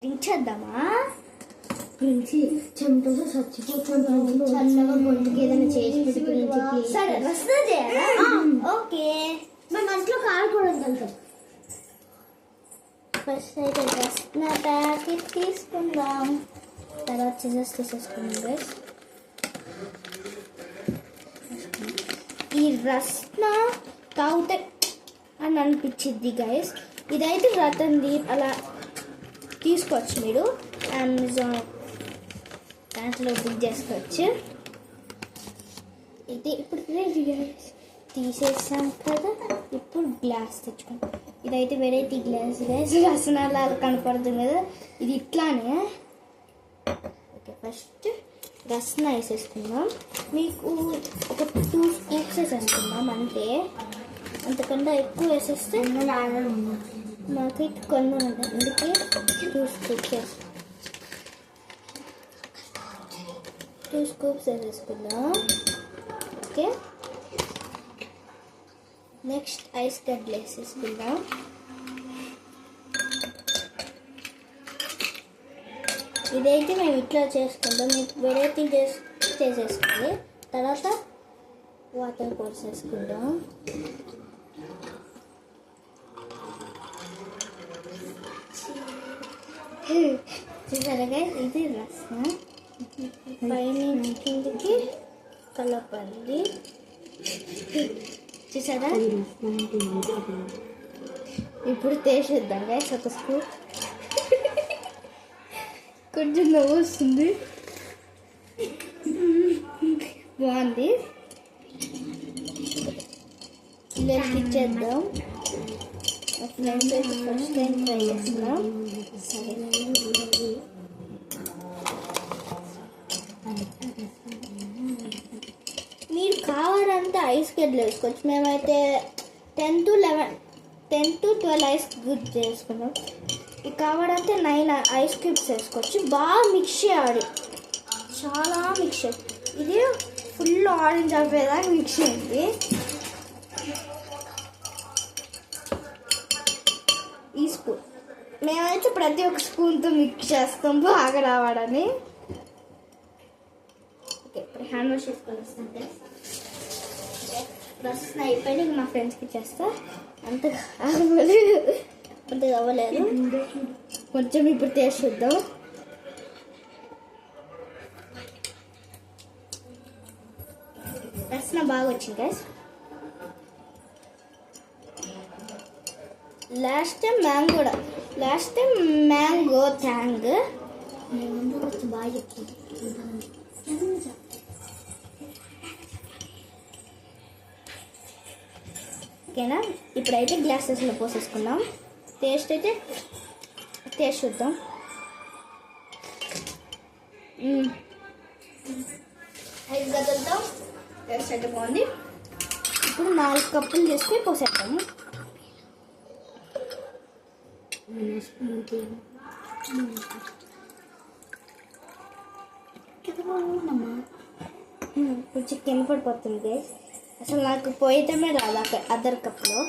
దించేద్దామా గురించి చెమటతో చచ్చిపోతాం చల్లగా గొంతుకి ఏదైనా చేసి సరే రసన చేయాలా ఓకే మన మనసులో కారకూడదు కలుగుతాం ఫస్ట్ అయితే రసన ప్యాకెట్ తీసుకుందాం తర్వాత సిజర్స్ తీసేసుకుందాం గైస్ ఈ రసన తాగితే అని అనిపించింది గైస్ ఇదైతే రతన్ది అలా తీసుకోవచ్చు మీరు అమెజాన్ దాంట్లో బుక్ చేసుకోవచ్చు ఇది ఇప్పుడు తీసేసాం కదా ఇప్పుడు గ్లాస్ తెచ్చుకోండి ఇదైతే వెరైటీ గ్లాస్ గైస్ రసనాలు కనపడుతుంది కదా ఇది ఇట్లానే ఓకే ఫస్ట్ రసన వేసేసుకుందాం మీకు ఒక 2 స్కూప్స్ వేసేసుకుందాం అంతే అంతకన్నా ఎక్కువ వేసేస్తే నాకు కొన్ని ఉంటాయి అందుకే 2 స్కూప్స్ వేసేసుకుందాం ఓకే నెక్స్ట్ ఐస్ గడ్డలు వేసేసుకుందాం ఇదైతే మేము ఇట్లా చేసుకుంటాం మీకు వెరైటీ చేసేసుకోండి తర్వాత వాటర్ పోసేసుకుందాం చూసారా ఇది రసం పైన కిందికి కలపండి చూసారా ఇప్పుడు తీసేద్దాం గైస్ ఒక స్కూప్ కొంచెం నవ్వు వస్తుంది బాగుంది పిల్లలకి ఇచ్చేద్దాం ఫ్రెండ్స్ అయితే ఫస్ట్ టైం ట్రై చేస్తున్నాం సరే మీరు కావాలంటే ఐస్ గడ్డలు వేసుకోవచ్చు మేమైతే 10 to 12 ఐస్ క్యూబ్స్ చేసుకున్నాం ఇది కావాలంటే 9 ఐస్ క్యూబ్స్ వేసుకోవచ్చు బాగా మిక్స్ చేయాలి చాలా మిక్స్ చేయాలి ఇది ఫుల్ ఆరెంజ్ అయిపోయేదాకా మిక్స్ చేయండి ఈ స్పూన్ మేమైతే ప్రతి ఒక్క స్పూన్తో మిక్స్ చేస్తాం బాగా రావడని ఓకే ఇప్పుడు హ్యాండ్ వాష్ చేసుకొని వస్తాను రసన అయిపోయి మా ఫ్రెండ్స్కి ఇచ్చేస్తా అంత అవ్వలేదు కొంచెం ఇప్పుడు టేస్ట్ చూద్దాం రసన బాగా వచ్చింది గైస్ లాస్ట్ టైం మ్యాంగో ట్యాంగ్ బాగా చెప్తుంది ఓకేనా ఇప్పుడైతే గ్లాసెస్లో పోసేసుకున్నాం టేస్ట్ చూద్దాం ఐదు గదులతో టేస్ట్ అయితే బాగుంది ఇప్పుడు 4 కప్పులు తీసుకొని పోసేద్దాము కొంచెం కింద పడిపోతుంది అసలు నాకు పోయటమే రాదు అక్కడ అదర్ కప్లో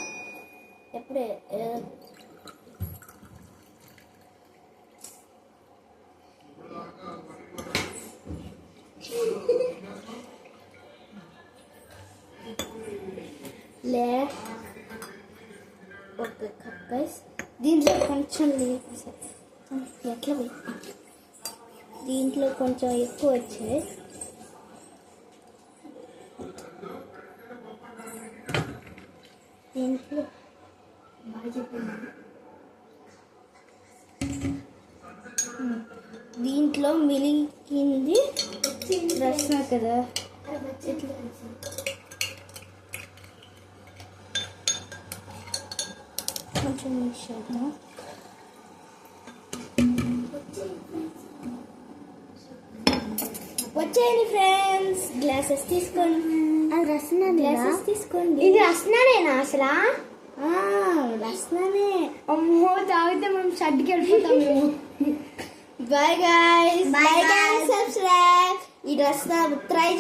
ఎప్పుడే ఒక కప్ గైస్ దీంట్లో కొంచెం ఎట్లా దీంట్లో కొంచెం ఎక్కువ వచ్చాయి దీంట్లో మిలికింది రసన కదా కొంచెం మిక్స్ చేద్దాం వచ్చేయండి ఫ్రెండ్స్ గ్లాసెస్ తీసుకోండి గ్లాసెస్ తీసుకోండి ఇది రసననేనా అసలు రసననే అమ్మో తాగితే మనం షడ్కి వెళ్ళిపోతాం మేము బాయ్ గైస్ సబ్స్క్రైబ్ ఈ రసన ట్రై